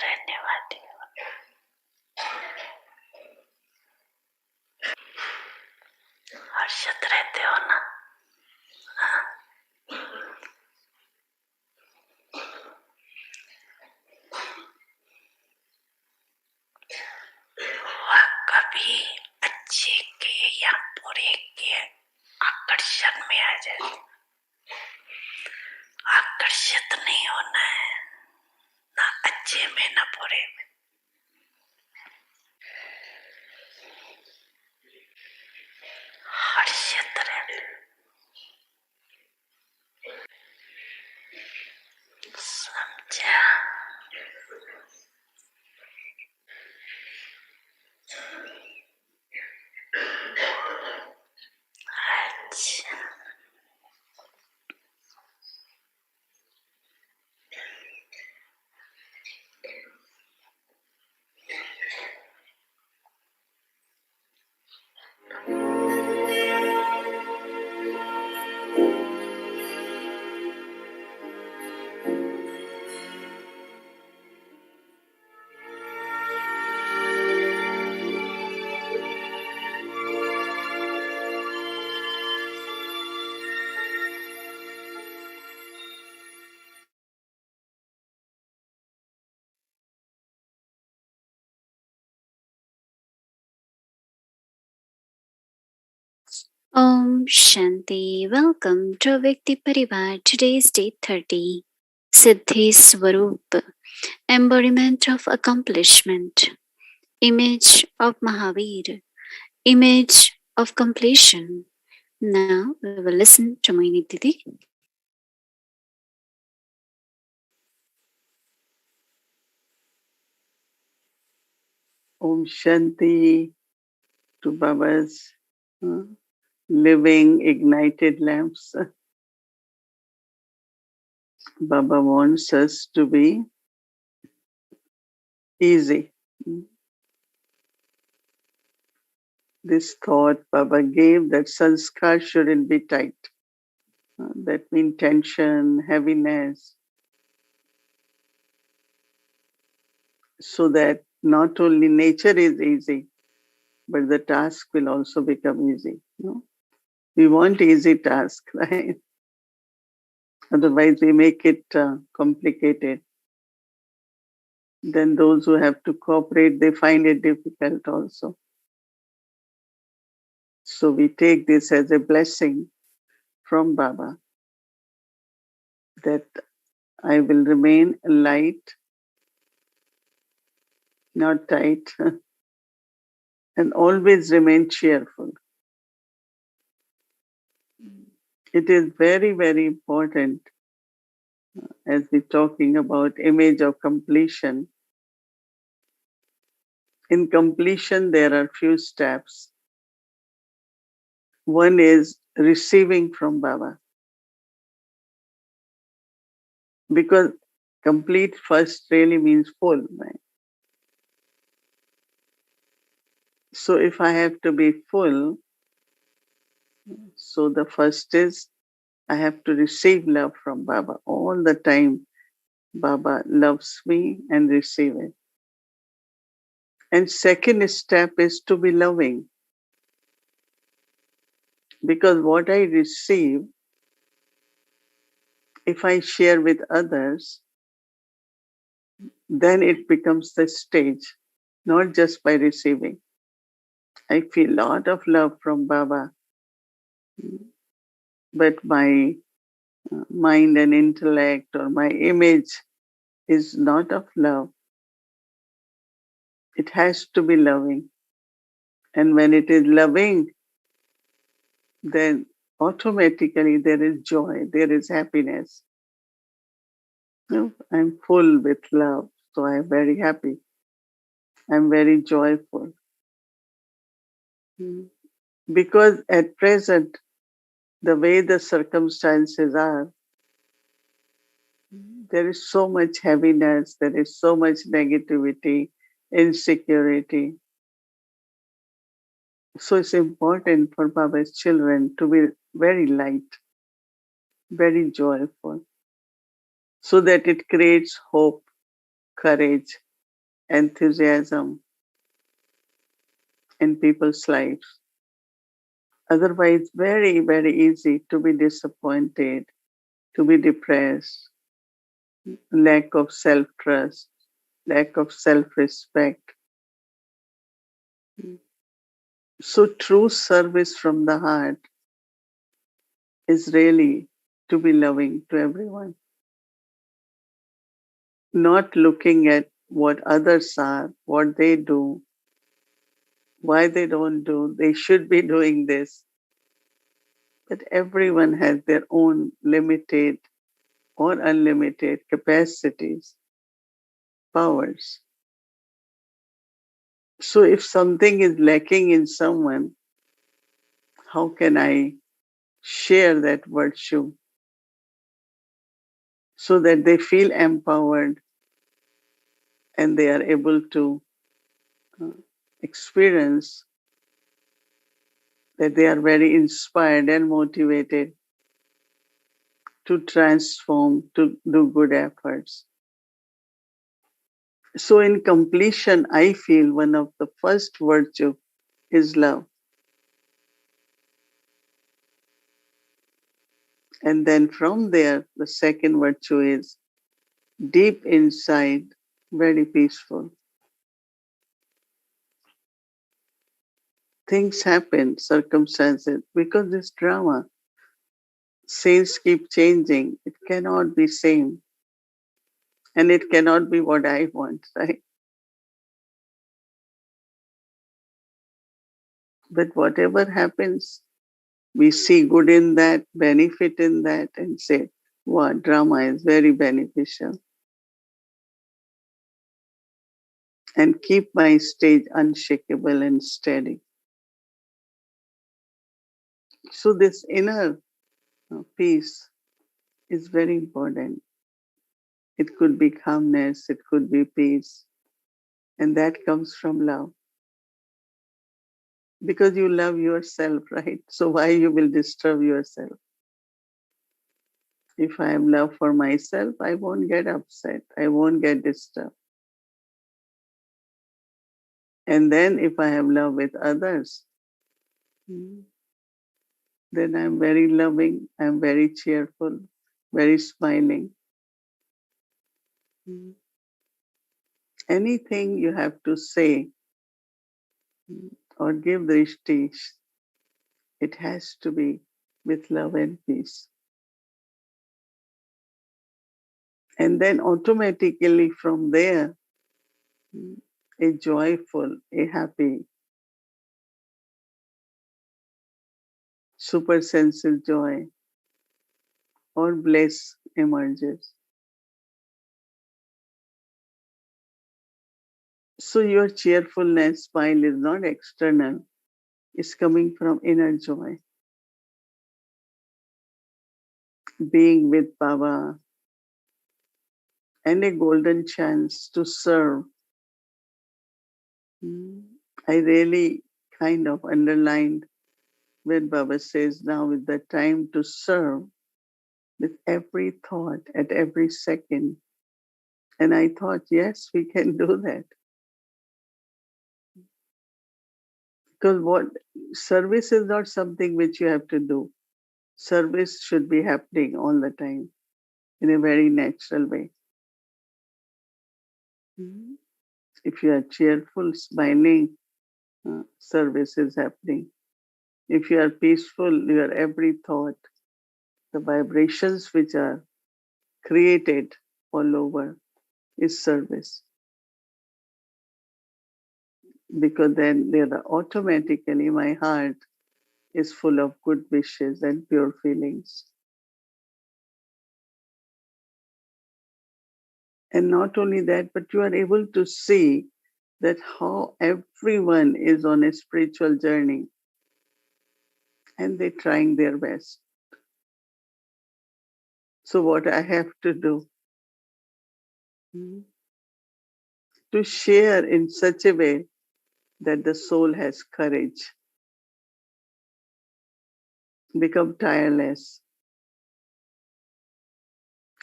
रहने वाली हो, हर्षित रहते हो ना। वह कभी अच्छे के या बुरे के आकर्षण में आ जाए। आकर्षित नहीं होना है, ना अच्छे में ना बुरे में। हर्षित रहते, समझा? अच्छा, Om Shanti. Welcome to Vyakti Parivar. Today is day 30. Siddhi Swaroop. Embodiment of accomplishment. Image of Mahavir. Image of completion. Now we will listen to Mohini Didi. Om Shanti to Baba's living ignited lamps. Baba wants us to be easy. This thought Baba gave that sanskar shouldn't be tight. That means tension, heaviness. So that not only nature is easy, but the task will also become easy. No? We want easy task, right? Otherwise we make it complicated. Then those who have to cooperate, they find it difficult also. So we take this as a blessing from Baba that I will remain light, not tight, and always remain cheerful. It is very, very important as we're talking about image of completion. In completion, there are few steps. One is receiving from Baba. Because complete first really means full, right? So if I have to be full, so the first is I have to receive love from Baba all the time. Baba loves me and receive it. And second step is to be loving. Because what I receive, if I share with others, then it becomes the stage, not just by receiving. I feel a lot of love from Baba, but my mind and intellect or my image is not of love. It has to be loving. And when it is loving, then automatically there is joy, there is happiness. I'm full with love, so I'm very happy. I'm very joyful. Because at present, the way the circumstances are, there is so much heaviness, there is so much negativity, insecurity. So it's important for Baba's children to be very light, very joyful, so that it creates hope, courage, enthusiasm in people's lives. Otherwise, very, very easy to be disappointed, to be depressed, lack of self trust, lack of self respect. So, true service from the heart is really to be loving to everyone, not looking at what others are, what they do, why they don't do, they should be doing this. But everyone has their own limited or unlimited capacities, powers. So if something is lacking in someone, how can I share that virtue so that they feel empowered and they are able to uh, experience that they are very inspired and motivated to transform, to do good efforts. So in completion, I feel one of the first virtue is love. And then from there, the second virtue is deep inside, very peaceful. Things happen, circumstances, because this drama, scenes keep changing. It cannot be same. And it cannot be what I want, right? But whatever happens, we see good in that, benefit in that, and say, wow, drama is very beneficial. And keep my stage unshakable and steady. So this inner peace is very important. It could be calmness, it could be peace, and that comes from love. Because you love yourself, right? So why you will disturb yourself? If I have love for myself, I won't get upset. I won't get disturbed. And then if I have love with others, then I'm very loving, I'm very cheerful, very smiling. Anything you have to say or give drishti, it has to be with love and peace. And then automatically from there, a joyful, a happy, super sensitive joy or bliss emerges. So your cheerfulness, smile is not external, it's coming from inner joy. Being with Baba and a golden chance to serve. I really kind of underlined when Baba says now is the time to serve with every thought at every second. And I thought, yes, we can do that. Because what service is not something which you have to do. Service should be happening all the time in a very natural way. If you are cheerful, smiling, service is happening. If you are peaceful, your every thought, the vibrations which are created all over is service. Because then they are automatically my heart is full of good wishes and pure feelings. And not only that, but you are able to see that how everyone is on a spiritual journey and they're trying their best. So what I have to do to share in such a way that the soul has courage, become tireless,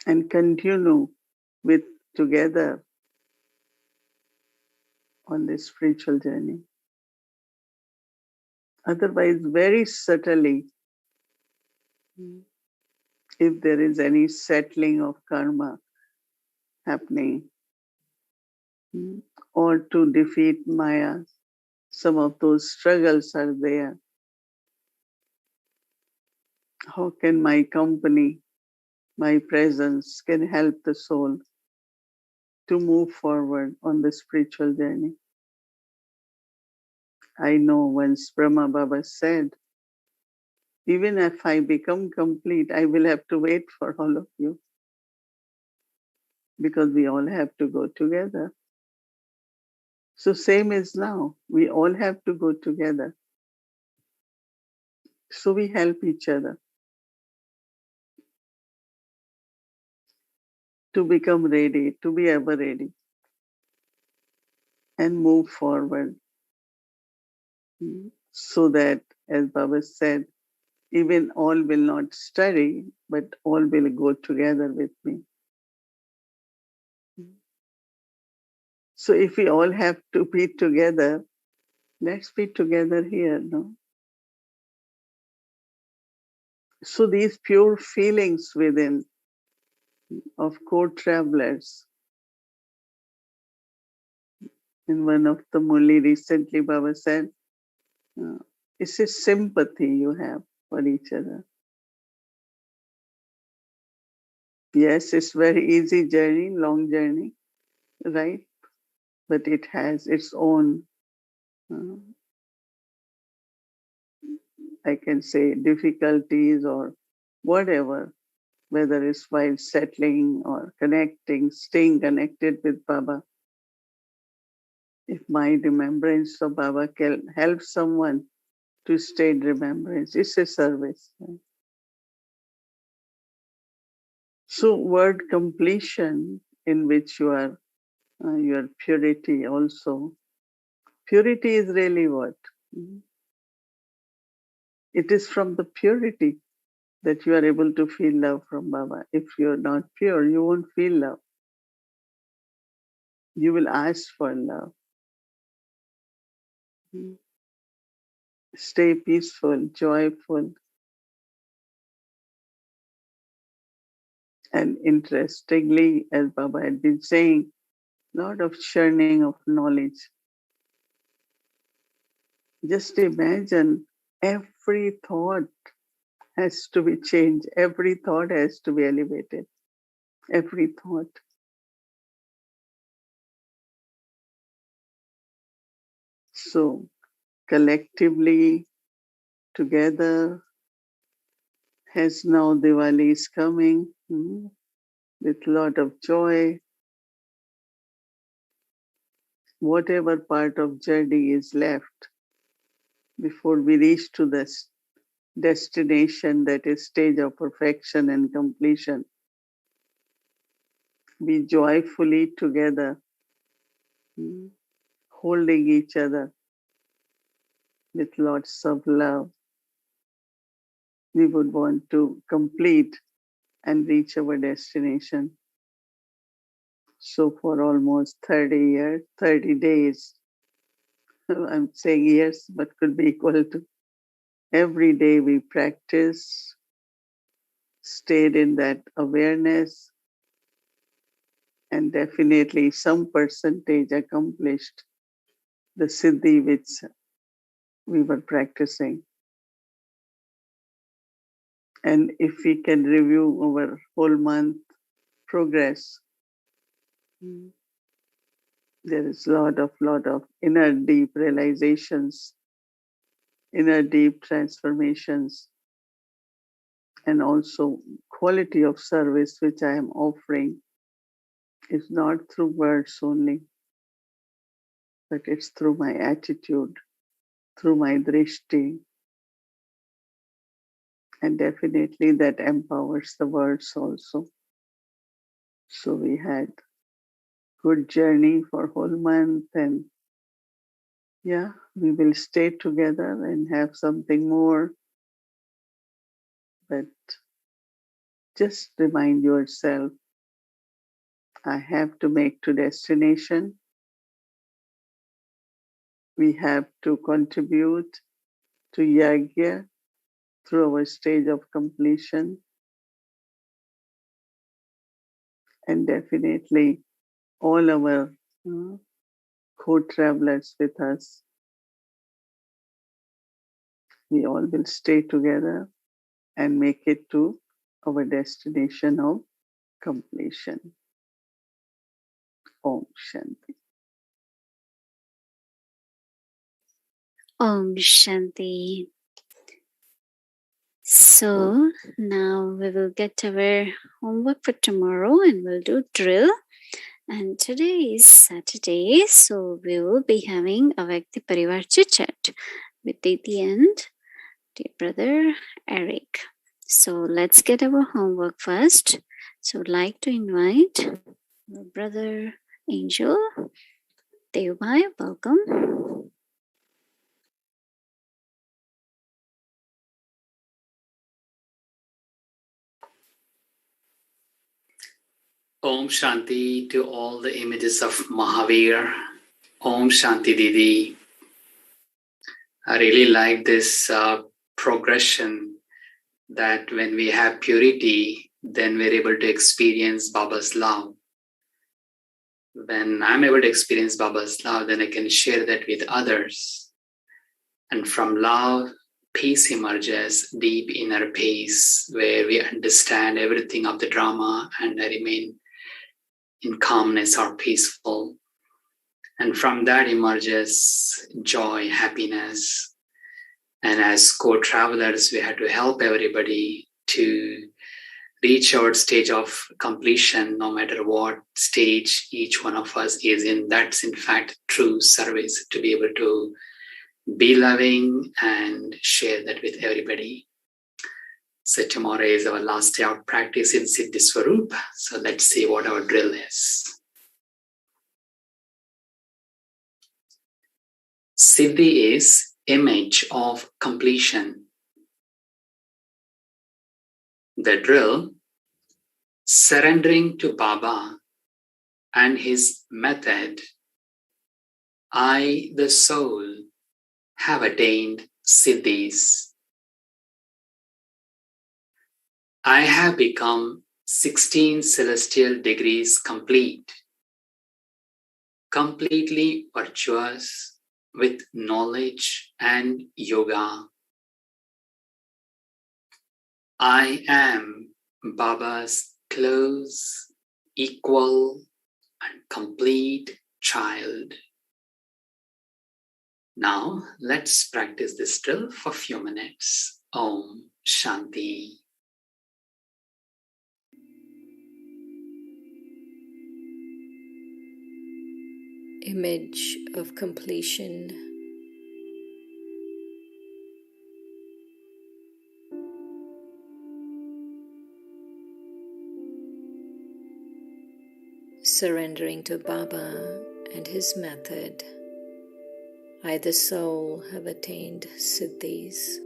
and continue with together on this spiritual journey. Otherwise, very subtly, if there is any settling of karma happening, or to defeat Maya, some of those struggles are there. How can my company, my presence can help the soul to move forward on the spiritual journey? I know once Brahma Baba said, even if I become complete, I will have to wait for all of you because we all have to go together. So same is now. We all have to go together. So we help each other to become ready, to be ever ready and move forward. So that, as Baba said, even all will not study, but all will go together with me. So if we all have to be together, let's be together here, no? So these pure feelings within of co-travelers, in one of the Murli recently, Baba said, it's a sympathy you have for each other. Yes, it's very easy journey, long journey, right? But it has its own, uh, I can say, difficulties or whatever, whether it's while settling or connecting, staying connected with Baba. If my remembrance of Baba can help someone to stay in remembrance, it's a service. Right? So word completion, in which you are your purity also. Purity is really what? It is from the purity that you are able to feel love from Baba. If you're not pure, you won't feel love. You will ask for love. Stay peaceful, joyful. And interestingly, as Baba had been saying, lot of churning of knowledge. Just imagine every thought has to be changed. Every thought has to be elevated. Every thought. So collectively, together, as now Diwali is coming, with lot of joy. Whatever part of journey is left before we reach to this destination, that is stage of perfection and completion, be joyfully together, holding each other with lots of love. We would want to complete and reach our destination. So for almost 30 years, 30 days, I'm saying years, but could be equal to every day we practice, stayed in that awareness, and definitely some percentage accomplished the Siddhi which we were practicing. And if we can review our whole month progress, there is lot of inner deep realizations, inner deep transformations, and also quality of service which I am offering is not through words only, but it's through my attitude, through my drishti, and definitely that empowers the words also. So we had good journey for whole month, and yeah, we will stay together and have something more. But just remind yourself, I have to make to destination. we have to contribute to Yagya through our stage of completion, and definitely all our co-travelers with us, we all will stay together and make it to our destination of completion. Om Shanti. Om Shanti. So now we will get our homework for tomorrow and we'll do drill. And today is Saturday, so we will be having a Vyakti Parivar chit chat with Didi and dear brother Eric. So let's get our homework first. So I'd like to invite our brother Angel. Devbhai, welcome. Om Shanti to all the images of Mahavir. Om Shanti Didi. I really like this progression that when we have purity, then we're able to experience Baba's love. When I'm able to experience Baba's love, then I can share that with others. And from love, peace emerges, deep inner peace, where we understand everything of the drama and I remain in calmness or peaceful. And from that emerges joy, happiness. And as co-travelers, we had to help everybody to reach our stage of completion, no matter what stage each one of us is in. That's in fact true service, to be able to be loving and share that with everybody. So tomorrow is our last day of practice in Siddhi Swaroop. So let's see what our drill is. Siddhi is image of completion. The drill, surrendering to Baba and his method, I, the soul, have attained Siddhis. I have become 16 celestial degrees complete, completely virtuous with knowledge and yoga. I am Baba's close, equal, and complete child. Now, let's practice this drill for a few minutes. Om Shanti. Image of completion. Surrendering to Baba and his method, I, the soul, have attained Siddhis.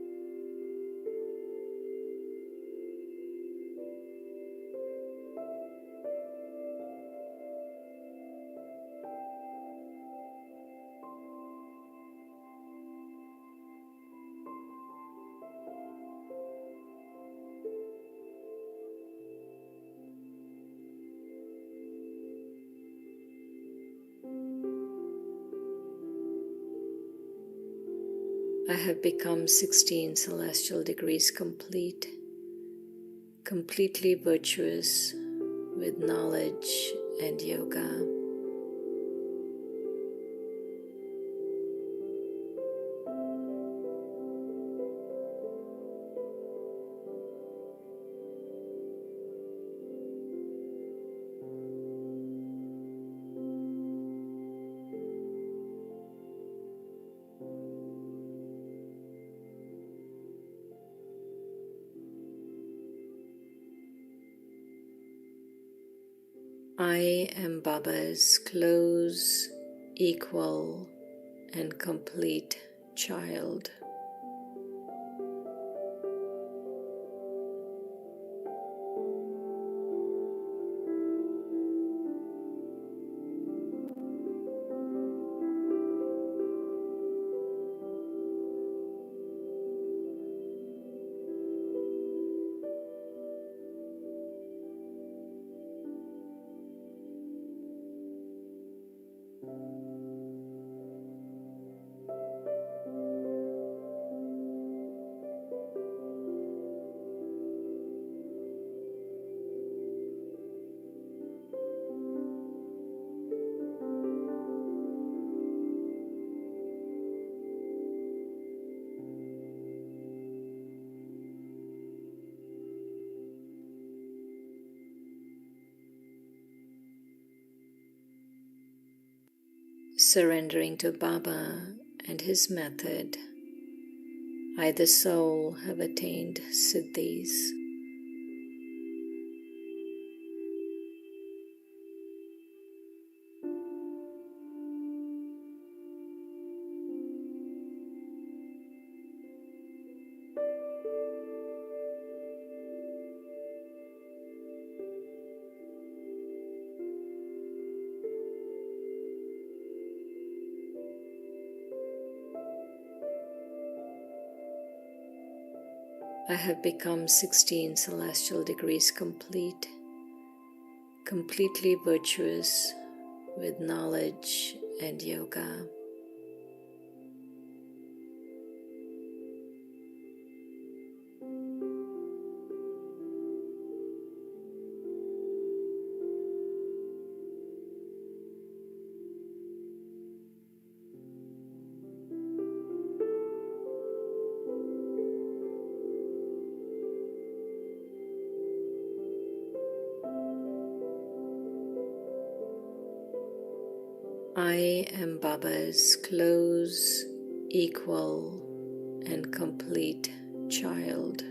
I have become 16 celestial degrees complete, completely virtuous with knowledge and yoga. I am Baba's close, equal, and complete child. Surrendering to Baba and his method, I, the soul, have attained Siddhis. I have become 16 celestial degrees complete, completely virtuous with knowledge and yoga. I am Baba's close, equal, and complete child.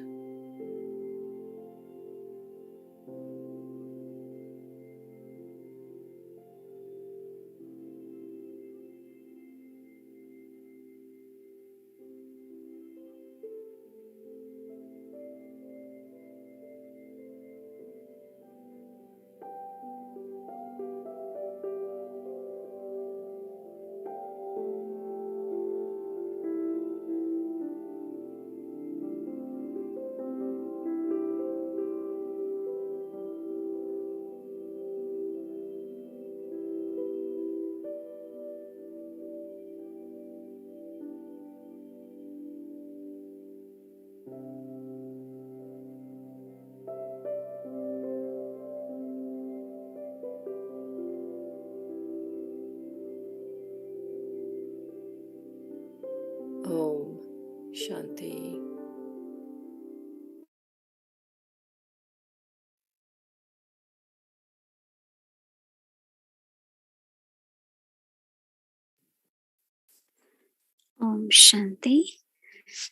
Om Shanti. Om Shanti.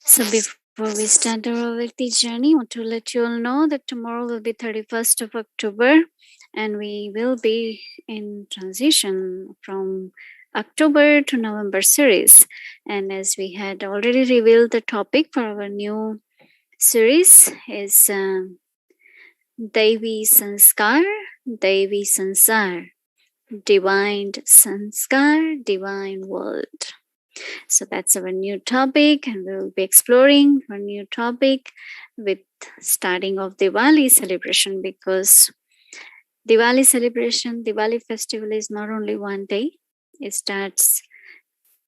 So before we start our Vikti journey, I want to let you all know that tomorrow will be 31st of October and we will be in transition from October to November series. And as we had already revealed, the topic for our new series is Devi Sanskar, Devi Sansar, Divine Sanskar, Divine World. So that's our new topic, and we will be exploring our new topic with starting of Diwali celebration, because Diwali celebration, Diwali festival is not only one day. It starts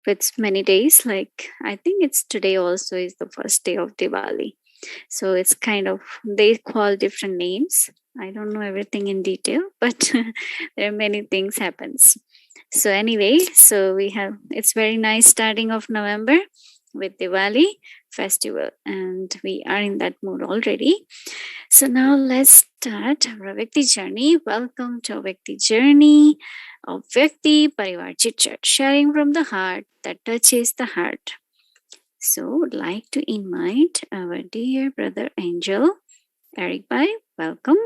with many days. Like I think it's today also is the first day of Diwali. So it's kind of, they call different names. I don't know everything in detail, but there are many things happens. So anyway, so we have, it's very nice starting of November with Diwali festival, and we are in that mood already. So now let's start our Vikti journey. Welcome to our Vikti journey of Vikti Parivar Chit Chat, sharing from the heart that touches the heart. So would like to invite our dear brother Angel, Eric Bhai, welcome.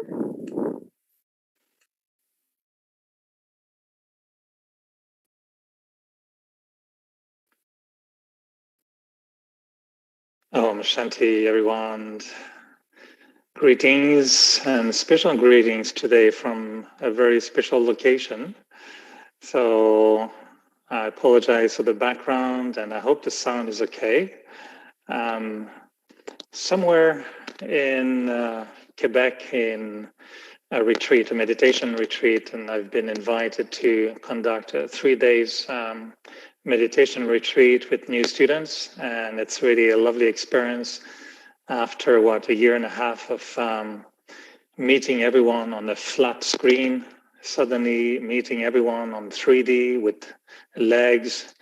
Om Shanti, everyone. Greetings and special greetings today from a very special location. So I apologize for the background and I hope the sound is okay. Somewhere in Quebec, in a retreat, a meditation retreat, and I've been invited to conduct a 3 days meditation retreat with new students, and it's really a lovely experience. After a year and a half of meeting everyone on a flat screen, suddenly meeting everyone on 3D with legs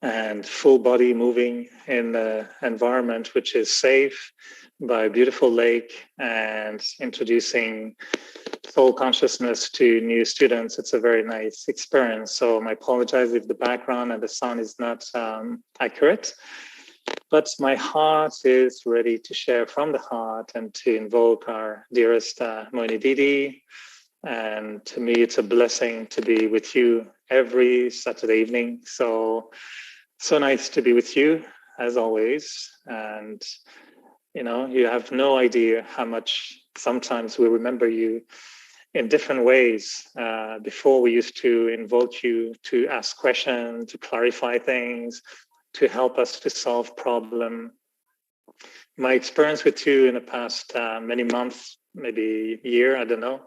and full body moving in an environment which is safe by a beautiful lake, and introducing soul consciousness to new students. It's a very nice experience. So I apologize if the background and the sound is not accurate, but my heart is ready to share from the heart and to invoke our dearest Mohini Didi. And to me, it's a blessing to be with you every Saturday evening. So nice to be with you as always. And you have no idea how much sometimes we remember you in different ways. Before, we used to invoke you to ask questions, to clarify things, to help us to solve problems. My experience with you in the past many months, maybe year, I don't know,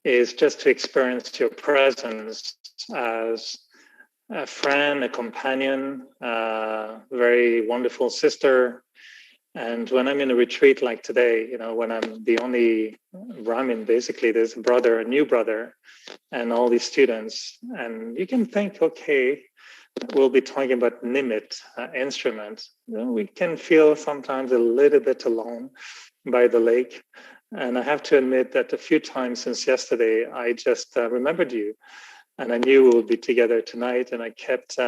is just to experience your presence as a friend, a companion, a very wonderful sister. And when I'm in a retreat like today, when I'm the only Brahmin, basically, there's a new brother, and all these students, and you can think, okay, we'll be talking about nimit, instrument. We can feel sometimes a little bit alone by the lake. And I have to admit that a few times since yesterday, I just remembered you. And I knew we would be together tonight, and I kept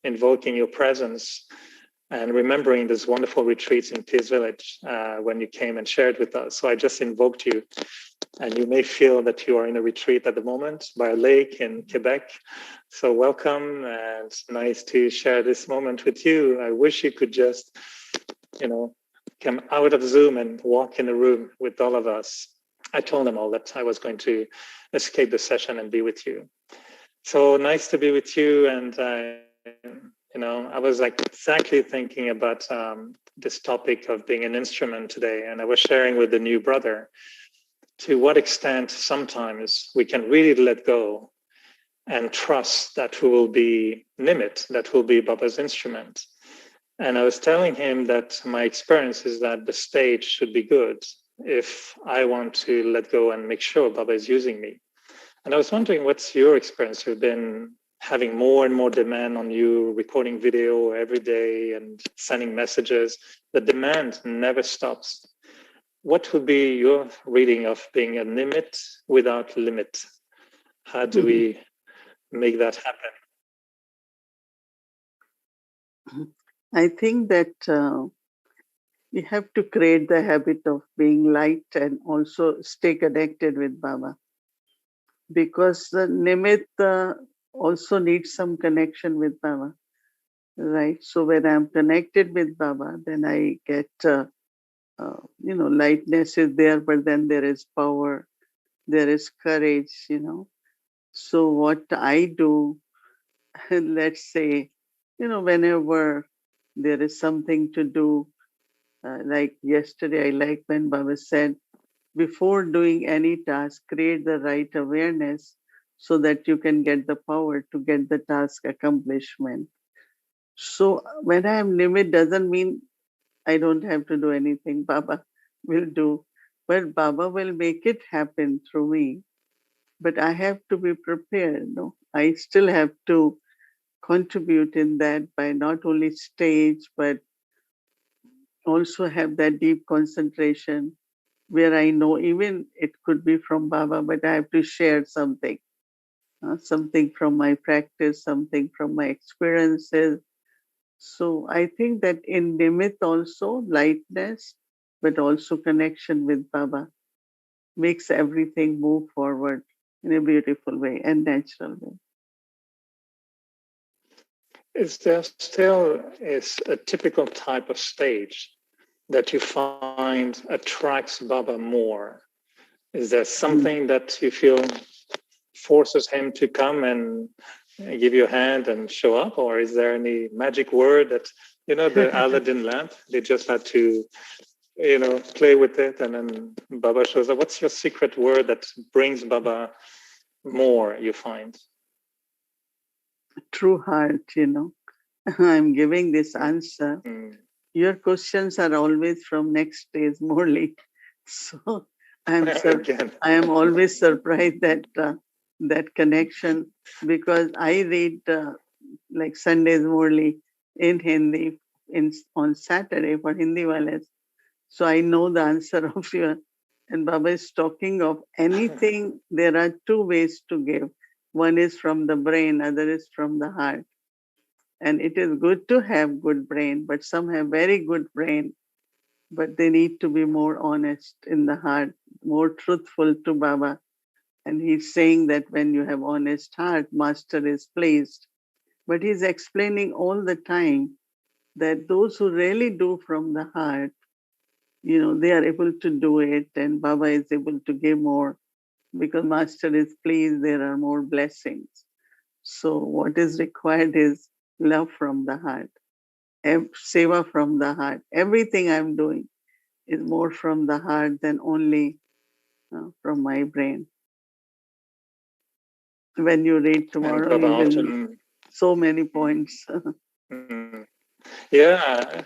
invoking your presence and remembering these wonderful retreats in Peace Village when you came and shared with us. So I just invoked you. And you may feel that you are in a retreat at the moment by a lake in Quebec. So welcome, and it's nice to share this moment with you. I wish you could just, come out of Zoom and walk in the room with all of us. I told them all that I was going to escape the session and be with you. So nice to be with you. And, I was exactly thinking about this topic of being an instrument today. And I was sharing with the new brother to what extent sometimes we can really let go and trust that we will be nimit, that will be Baba's instrument. And I was telling him that my experience is that the stage should be good if I want to let go and make sure Baba is using me. And I was wondering, what's your experience? You've been having more and more demand on you, recording video every day and sending messages. The demand never stops. What would be your reading of being a nimit without limit? How do we make that happen? I think that we have to create the habit of being light and also stay connected with Baba. Because the nimit also needs some connection with Baba, right? So when I'm connected with Baba, then I get, lightness is there, but then there is power, there is courage, So what I do, let's say, whenever there is something to do, like yesterday, I like when Baba said, before doing any task, create the right awareness so that you can get the power to get the task accomplishment. So when I am nimit, doesn't mean I don't have to do anything. Baba will do, but Baba will make it happen through me. But I have to be prepared. No, I still have to contribute in that by not only stage, but also have that deep concentration where I know even it could be from Baba, but I have to share something, something from my practice, something from my experiences. So I think that in Nimit also lightness, but also connection with Baba makes everything move forward in a beautiful way and natural way. Is there still a typical type of stage that you find attracts Baba more? Is there something that you feel forces him to come and give you a hand and show up? Or is there any magic word that, the Aladdin lamp, they just had to play with it, and then Baba shows up. What's your secret word that brings Baba more, you find? True heart, I'm giving this answer. Your questions are always from next day's Morley. So I am always surprised that that connection, because I read like Sunday's Morley in Hindi on Saturday for Hindi wales. So I know the answer of your, and Baba is talking of anything. There are two ways to give. One is from the brain, other is from the heart. And it is good to have good brain, but some have very good brain, but they need to be more honest in the heart, more truthful to Baba. And he's saying that when you have honest heart, Master is pleased. But he's explaining all the time that those who really do from the heart, they are able to do it, and Baba is able to give more because Master is pleased, there are more blessings. So what is required is love from the heart, seva from the heart. Everything I'm doing is more from the heart than only from my brain. When you read tomorrow, you will often, so many points. Yeah,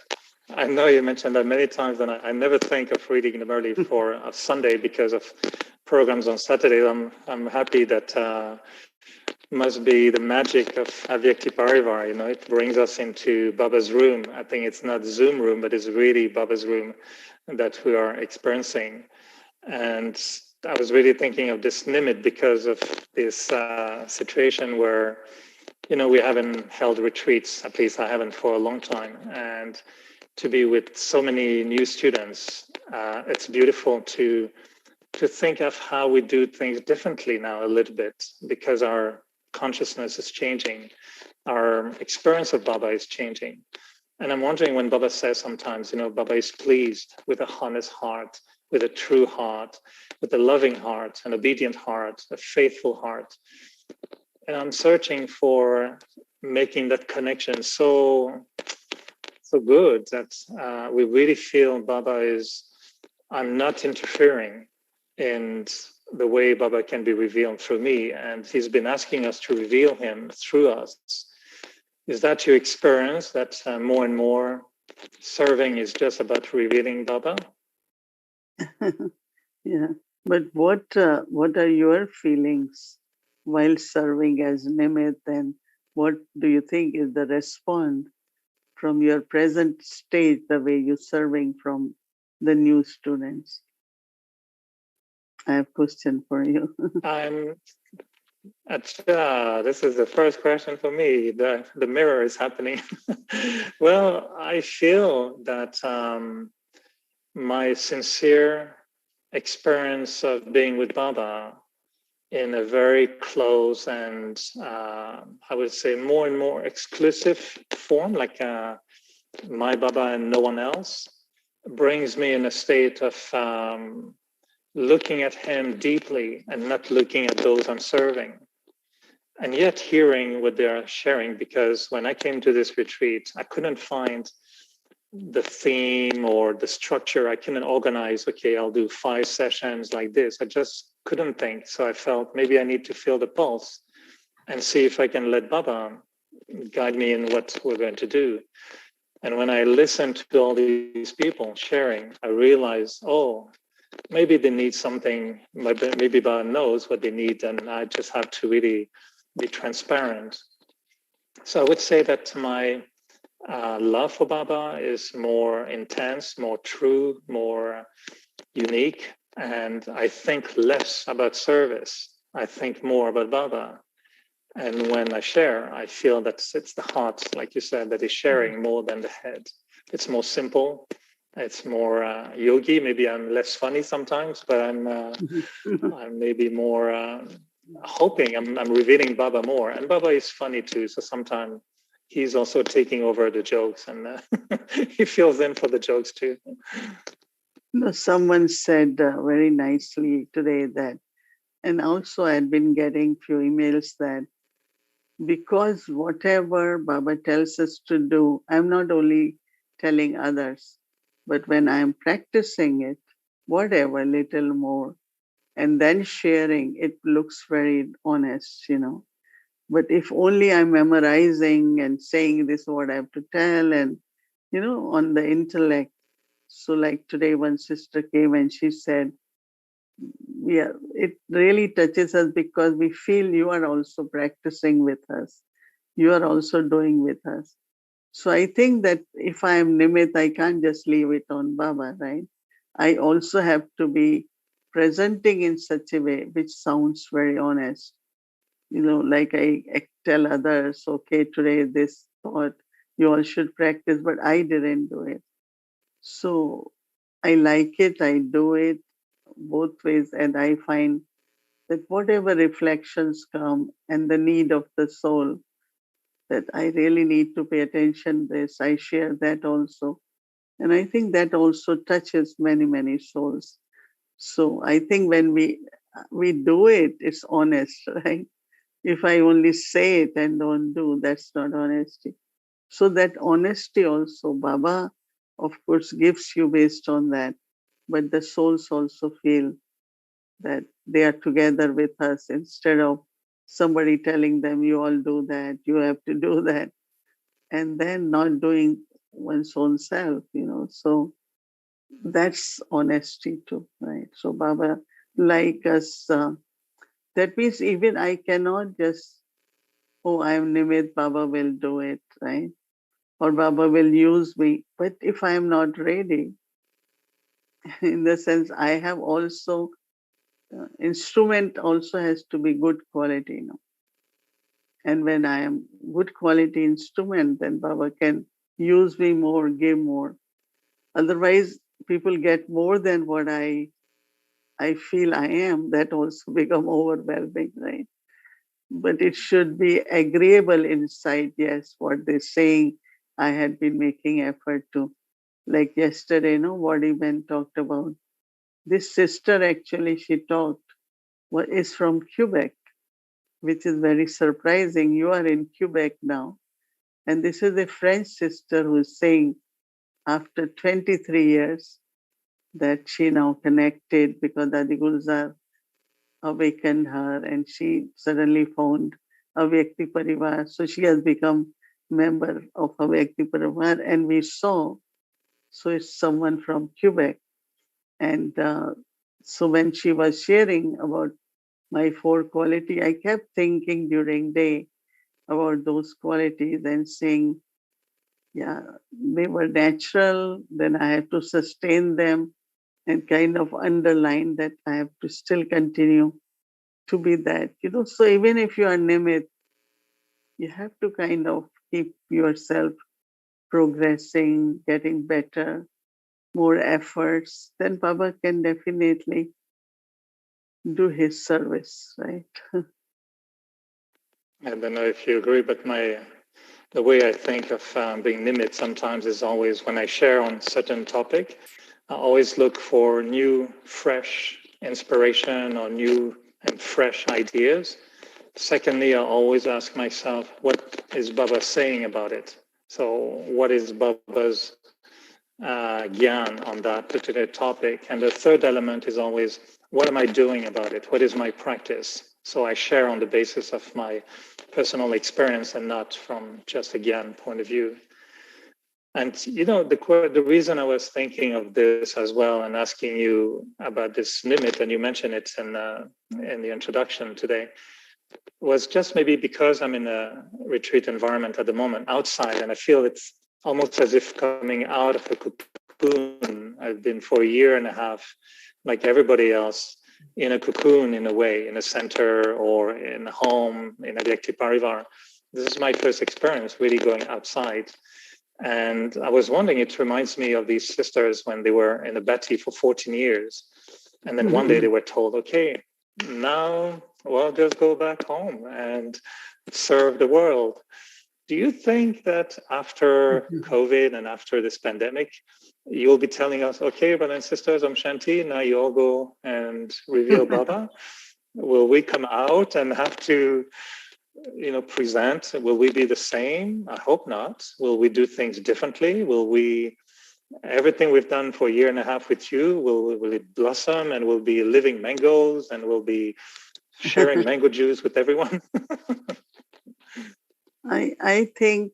I know you mentioned that many times, and I never think of reading them early for a Sunday because of programs on Saturday. I'm happy that must be the magic of Avyakti Parivar. It brings us into Baba's room. I think it's not Zoom room, but it's really Baba's room that we are experiencing. And I was really thinking of this Nimit because of this situation where, we haven't held retreats, at least I haven't for a long time. And to be with so many new students, it's beautiful to think of how we do things differently now a little bit, because our consciousness is changing. Our experience of Baba is changing. And I'm wondering, when Baba says sometimes, Baba is pleased with a honest heart, with a true heart, with a loving heart, an obedient heart, a faithful heart. And I'm searching for making that connection so good that we really feel Baba is, I'm not interfering in the way Baba can be revealed through me. And he's been asking us to reveal him through us. Is that your experience, that more and more serving is just about revealing Baba? Yeah, but what are your feelings while serving as Nimit, and what do you think is the response from your present state, the way you're serving from the new students? I have a question for you. This is the first question for me. The mirror is happening. Well, I feel that my sincere experience of being with Baba in a very close and I would say more and more exclusive form, like my Baba and no one else, brings me in a state of looking at him deeply and not looking at those I'm serving. And yet hearing what they are sharing, because when I came to this retreat, I couldn't find the theme or the structure. I couldn't organize, okay, I'll do 5 sessions like this. I just couldn't think. So I felt maybe I need to feel the pulse and see if I can let Baba guide me in what we're going to do. And when I listened to all these people sharing, I realized, maybe they need something. Maybe Baba knows what they need, and I just have to really be transparent. So I would say that my love for Baba is more intense, more true, more unique. And I think less about service. I think more about Baba. And when I share, I feel that it's the heart, like you said, that is sharing more than the head. It's more simple. It's more yogi. Maybe I'm less funny sometimes, but I'm maybe more hoping. I'm revealing Baba more. And Baba is funny too. So sometimes he's also taking over the jokes, and he fills in for the jokes too. Someone said very nicely today that, and also I had been getting few emails that because whatever Baba tells us to do, I'm not only telling others, But when I'm practicing it, whatever, little more, and then sharing, it looks very honest, But if only I'm memorizing and saying this is what I have to tell and, on the intellect. So like today, one sister came and she said, yeah, it really touches us because we feel you are also practicing with us. You are also doing with us. So I think that if I am Nimit, I can't just leave it on Baba, right? I also have to be presenting in such a way which sounds very honest. Like I tell others, okay, today this thought, you all should practice, but I didn't do it. So I like it, I do it both ways, and I find that whatever reflections come and the need of the soul, that I really need to pay attention to this, I share that also. And I think that also touches many, many souls. So I think when we do it, it's honest, right? If I only say it and don't do, that's not honesty. So that honesty also, Baba, of course, gives you based on that. But the souls also feel that they are together with us instead of somebody telling them, you all do that, you have to do that, and then not doing one's own self. So that's honesty too, right? So Baba, like us, that means even I cannot just, oh, I'm Nimit, Baba will do it, right? Or Baba will use me. But if I am not ready, in the sense I have also, instrument also has to be good quality. And when I am good quality instrument, then Baba can use me more, give more. Otherwise, people get more than what I feel I am. That also become overwhelming, right? But it should be agreeable inside. Yes, what they're saying, I had been making effort to. Like yesterday, what even talked about. This sister actually, she talked, is from Quebec, which is very surprising. You are in Quebec now. And this is a French sister who is saying after 23 years that she now connected because Adi Gulzar awakened her and she suddenly found Avyakti Parivar. So she has become member of Avyakti Parivar and we saw, so it's someone from Quebec. And so when she was sharing about my 4 quality, I kept thinking during day about those qualities and saying, yeah, they were natural, then I have to sustain them and kind of underline that I have to still continue to be that. So even if you are Nimit, you have to kind of keep yourself progressing, getting better, more efforts, then Baba can definitely do his service, right? I don't know if you agree, but the way I think of being Nimit sometimes is always when I share on certain topic, I always look for new, fresh inspiration or new and fresh ideas. Secondly, I always ask myself, what is Baba saying about it? So what is Baba's gyan on that particular topic? And the third element is always, what am I doing about it? What is my practice? So I share on the basis of my personal experience and not from just a gyan point of view. And the reason I was thinking of this as well and asking you about this Nimit, and you mentioned it in the introduction today, was just maybe because I'm in a retreat environment at the moment outside, and I feel it's almost as if coming out of a cocoon. I've been for a year and a half, like everybody else, in a cocoon in a way, in a center or in a home, in a Avyakti Parivar. This is my first experience really going outside. And I was wondering, it reminds me of these sisters when they were in a Bati for 14 years. And then one day they were told, okay, now, well, just go back home and serve the world. Do you think that after COVID and after this pandemic, you'll be telling us, okay, brothers and sisters, Om Shanti, now you all go and reveal Baba? Will we come out and have to present? Will we be the same? I hope not. Will we do things differently? Will we everything we've done for a year and a half with you, will it blossom and we'll be living mangoes and we'll be sharing mango juice with everyone? I think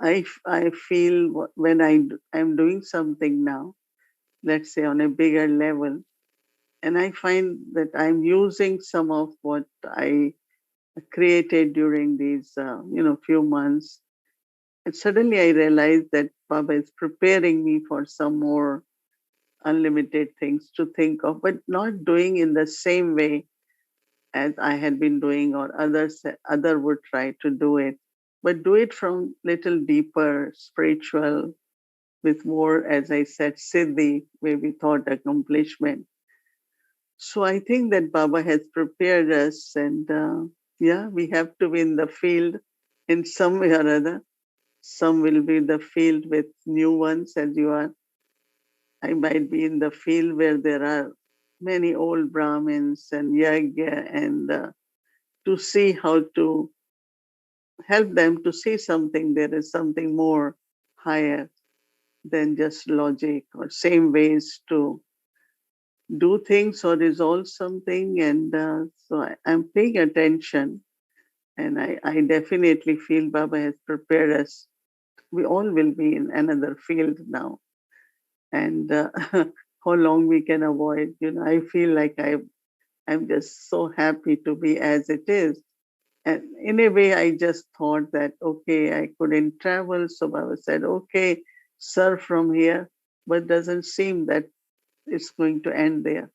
I feel when I'm doing something now, let's say on a bigger level, and I find that I'm using some of what I created during these few months, and suddenly I realized that Baba is preparing me for some more unlimited things to think of, but not doing in the same way as I had been doing or other would try to do it, but do it from little deeper, spiritual, with more, as I said, Siddhi, maybe thought accomplishment. So I think that Baba has prepared us, and we have to be in the field in some way or other. Some will be in the field with new ones, as you are. I might be in the field where there are many old Brahmins and Yagya, and to see how to help them to see something. There is something more higher than just logic or same ways to do things or resolve something. And I'm paying attention, and I definitely feel Baba has prepared us. We all will be in another field now. And how long we can avoid, I feel like I'm just so happy to be as it is. And in a way, I just thought that, okay, I couldn't travel. So Baba said, okay, serve from here, but doesn't seem that it's going to end there.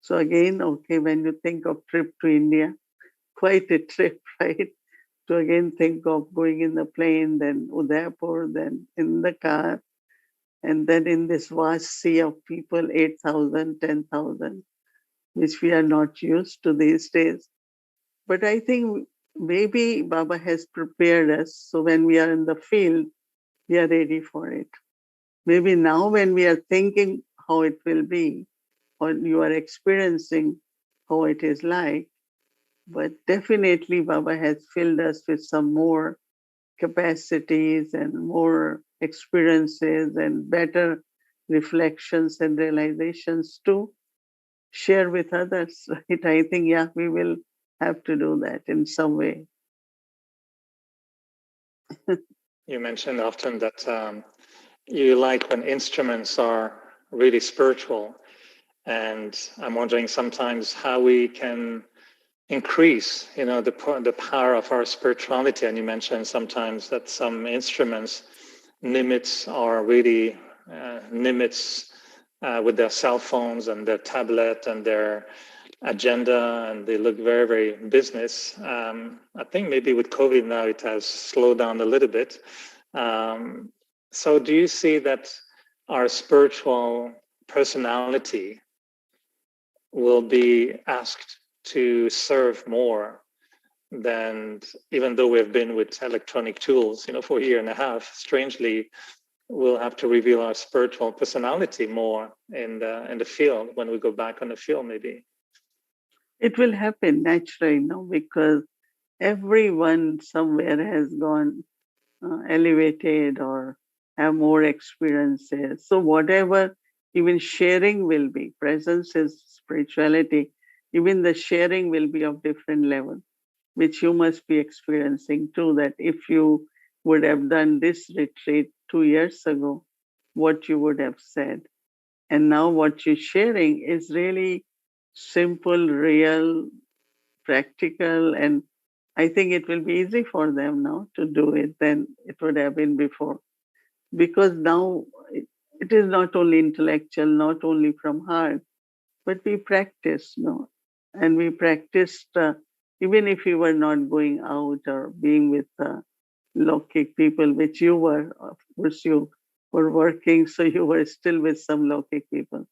So again, okay, when you think of trip to India, quite a trip, right? To again think of going in the plane, then Udaipur, then in the car, and then in this vast sea of people, 8,000, 10,000, which we are not used to these days. But I think maybe Baba has prepared us. So when we are in the field, we are ready for it. Maybe now when we are thinking how it will be, or you are experiencing how it is like, but definitely Baba has filled us with some more capacities and more experiences and better reflections and realizations to share with others. Right? I think, we will have to do that in some way. You mentioned often that you like when instruments are really spiritual. And I'm wondering sometimes how we can increase, the power of our spirituality. And you mentioned sometimes that some instruments nimits are really nimits with their cell phones and their tablet and their agenda, and they look very, very business. I think maybe with COVID now it has slowed down a little bit. So do you see that our spiritual personality will be asked to serve more than, even though we've been with electronic tools, for a year and a half, strangely, we'll have to reveal our spiritual personality more in the field when we go back on the field, maybe? It will happen naturally, because everyone somewhere has gone elevated or have more experiences. So whatever, even sharing will be. Presence is spirituality. Even the sharing will be of different level, which you must be experiencing too, that if you would have done this retreat 2 years ago, what you would have said. And now what you're sharing is really simple, real, practical, and I think it will be easy for them now to do it than it would have been before. Because now it is not only intellectual, not only from heart, but we practice, and we practiced, even if you were not going out or being with Lokik people, which you were, of course, you were working, so you were still with some Lokik people.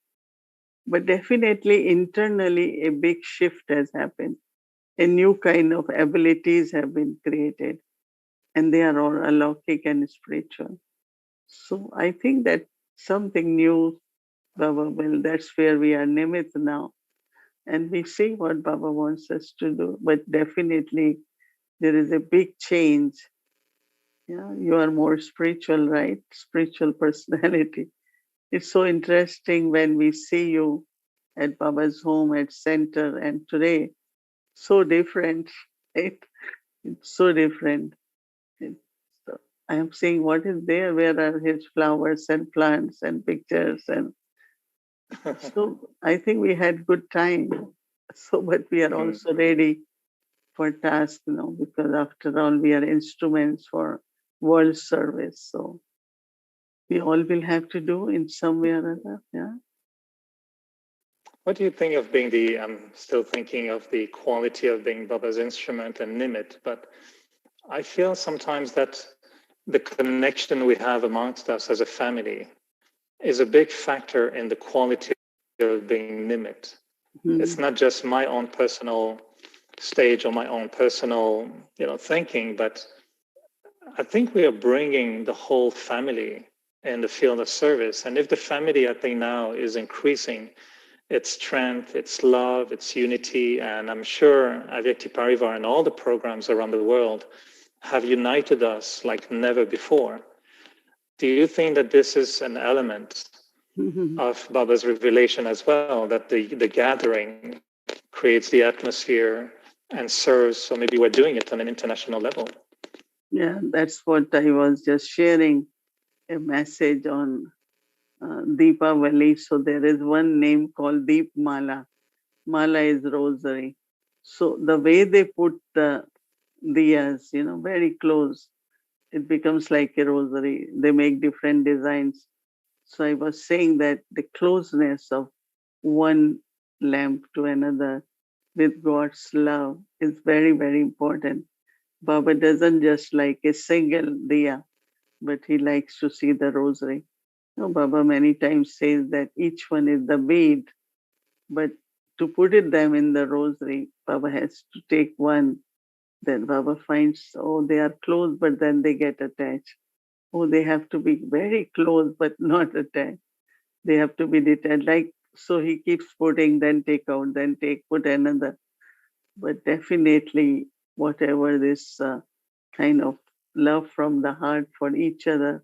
But definitely internally, a big shift has happened. A new kind of abilities have been created, and they are all alaukic and spiritual. So I think that something new, Baba will, that's where we are Nimit now. And we see what Baba wants us to do. But definitely there is a big change Yeah, you are more spiritual, right? Spiritual personality. It's so interesting when we see you at Baba's home at center, and today so different, right? It's so different. It's, so I am saying, what is there? Where are his flowers and plants and pictures? And so I think we had good time. So, but we are also ready for task, because after all, we are instruments for world service. So we all will have to do in some way or other. Yeah. What do you think of being I'm still thinking of the quality of being Baba's instrument and Nimit, but I feel sometimes that the connection we have amongst us as a family is a big factor in the quality of being Nimit. It's not just my own personal stage or my own personal, thinking, but I think we are bringing the whole family in the field of service. And if the family, I think now is increasing its strength, its love, its unity, and I'm sure Avyakti Parivar and all the programs around the world have united us like never before. Do you think that this is an element of Baba's revelation as well, that the gathering creates the atmosphere and serves, so maybe we're doing it on an international level? Yeah, that's what I was just sharing a message on Deepavali. So there is one name called Deep Mala. Mala is rosary. So the way they put the diyas, very close, it becomes like a rosary. They make different designs. So I was saying that the closeness of one lamp to another with God's love is very, very important. Baba doesn't just like a single diya, but he likes to see the rosary. Baba many times says that each one is the bead, but to put it them in the rosary, Baba has to take one. Then Baba finds, they are close, but then they get attached. They have to be very close, but not attached. They have to be detached. So he keeps putting, then take out, then put another. But definitely, whatever this kind of love from the heart for each other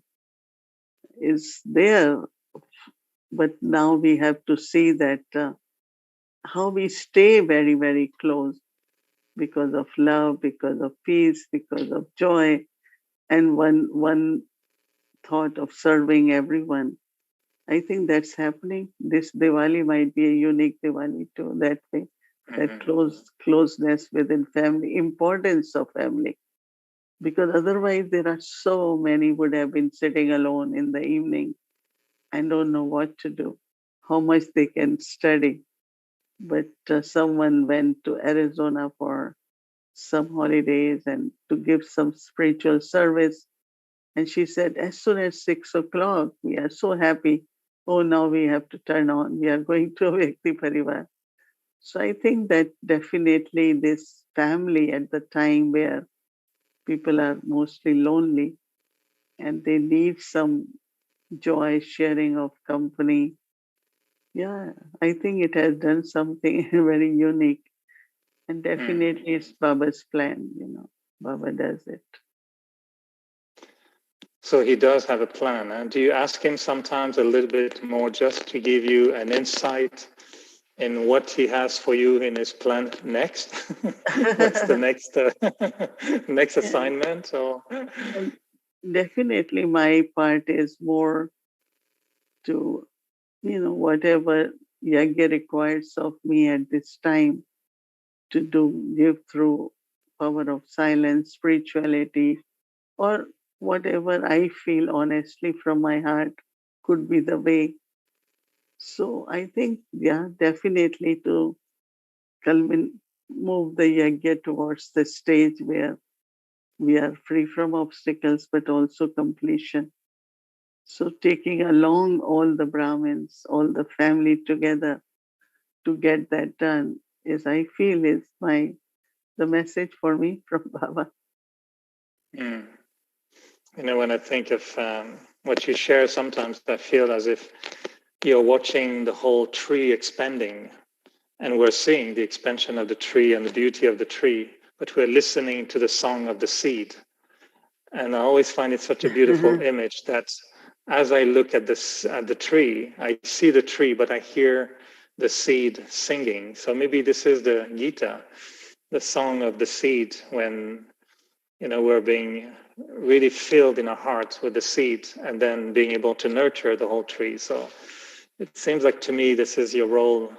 is there. But now we have to see that how we stay very, very close because of love, because of peace, because of joy, and one thought of serving everyone. I think that's happening. This Diwali might be a unique Diwali too, that way. That closeness within family, importance of family. Because otherwise there are so many would have been sitting alone in the evening and don't know what to do, how much they can study. But someone went to Arizona for some holidays and to give some spiritual service. And she said, as soon as 6 o'clock, we are so happy. Oh, now we have to turn on. We are going to Vyakti Parivar. So I think that definitely this family at the time where people are mostly lonely and they need some joy, sharing of company. Yeah, I think it has done something very unique. And definitely it's Baba's plan, Baba does it. So he does have a plan. And do you ask him sometimes a little bit more just to give you an insight in what he has for you in his plan next? What's the next assignment? Or definitely my part is more to, whatever Yagya requires of me at this time to give through power of silence, spirituality, or whatever I feel honestly from my heart could be the way. So I think, definitely to move the Yagya towards the stage where we are free from obstacles, but also completion. So taking along all the Brahmins, all the family together to get that done is, I feel, is the message for me from Baba. when I think of what you share, sometimes I feel as if you're watching the whole tree expanding, and we're seeing the expansion of the tree and the beauty of the tree, but we're listening to the song of the seed. And I always find it such a beautiful image that as I look at this at the tree, I see the tree, but I hear the seed singing. So maybe this is the Gita, the song of the seed, when we're being really filled in our hearts with the seed and then being able to nurture the whole tree. So it seems like to me this is your role,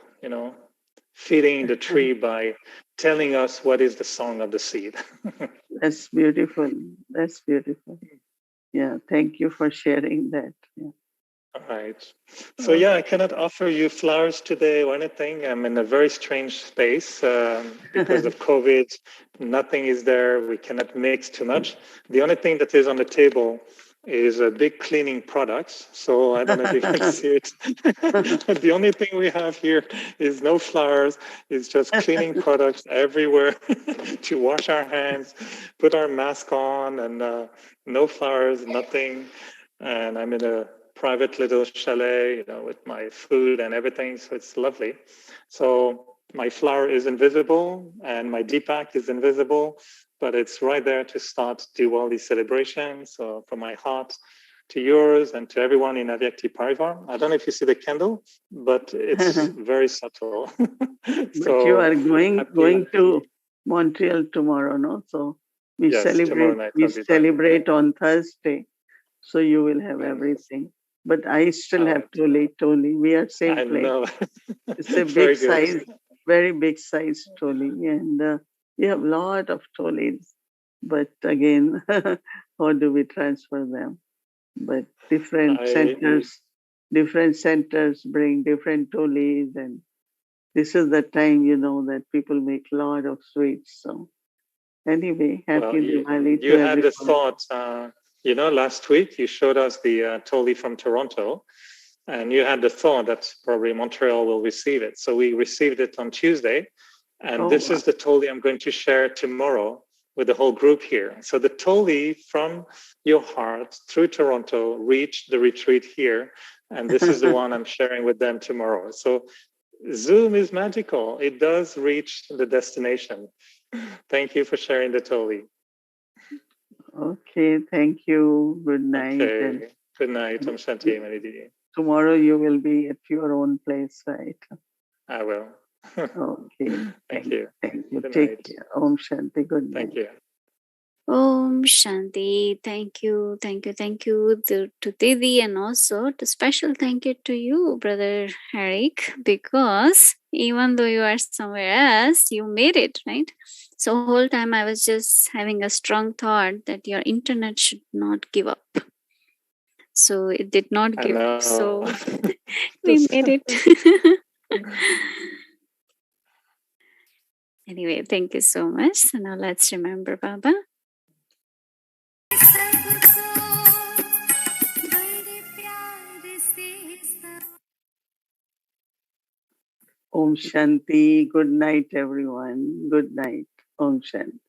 feeding the tree by telling us what is the song of the seed. That's beautiful. That's beautiful. Yeah, thank you for sharing that. Yeah. All right. So yeah, I cannot offer you flowers today or anything. I'm in a very strange space because of COVID. Nothing is there. We cannot mix too much. The only thing that is on the table is a big cleaning products. So I don't know if you can see it. The only thing we have here is no flowers. It's just cleaning products everywhere to wash our hands, put our mask on, and no flowers, nothing. And I'm in a private little chalet, with my food and everything. So it's lovely. So my flower is invisible and my Deepak is invisible, but it's right there to start do all these celebrations. So from my heart to yours and to everyone in Avyakti Parivar. I don't know if you see the candle, but it's very subtle. But you are going to Montreal tomorrow, no? So we Yes, tomorrow night I'll be back. celebrate on Thursday. So you will have everything. But I still have Toli. We are same I place. know. It's a big size, very big size Toli. And we have a lot of Tolis. But again, how do we transfer them? But different centers bring different Tolis. And this is the time, that people make a lot of sweets. So anyway, happy Diwali to you had everyone. the thought, last week you showed us the Toli from Toronto, and you had the thought that probably Montreal will receive it. So we received it on Tuesday, and this is the Toli I'm going to share tomorrow with the whole group here. So the Toli from your heart through Toronto reached the retreat here, and this is the one I'm sharing with them tomorrow. So Zoom is magical. It does reach the destination. Thank you for sharing the Toli. Okay, thank you. Good night. Okay. And good night. Om Shanti, Mohini Didi. Tomorrow you will be at your own place, right? I will. Okay. Thank you. Thank you. Good Take night. care. Om Shanti. Good night. Thank you. Om Shanti. Thank you. Thank you to Didi, and also the special thank you to you, Brother Eric, because even though you are somewhere else, you made it, right? So whole time I was just having a strong thought that your internet should not give up. So it did not give up. So we made it. Anyway, thank you so much. So now let's remember Baba. Om Shanti. Good night, everyone. Good night. Om Shanti.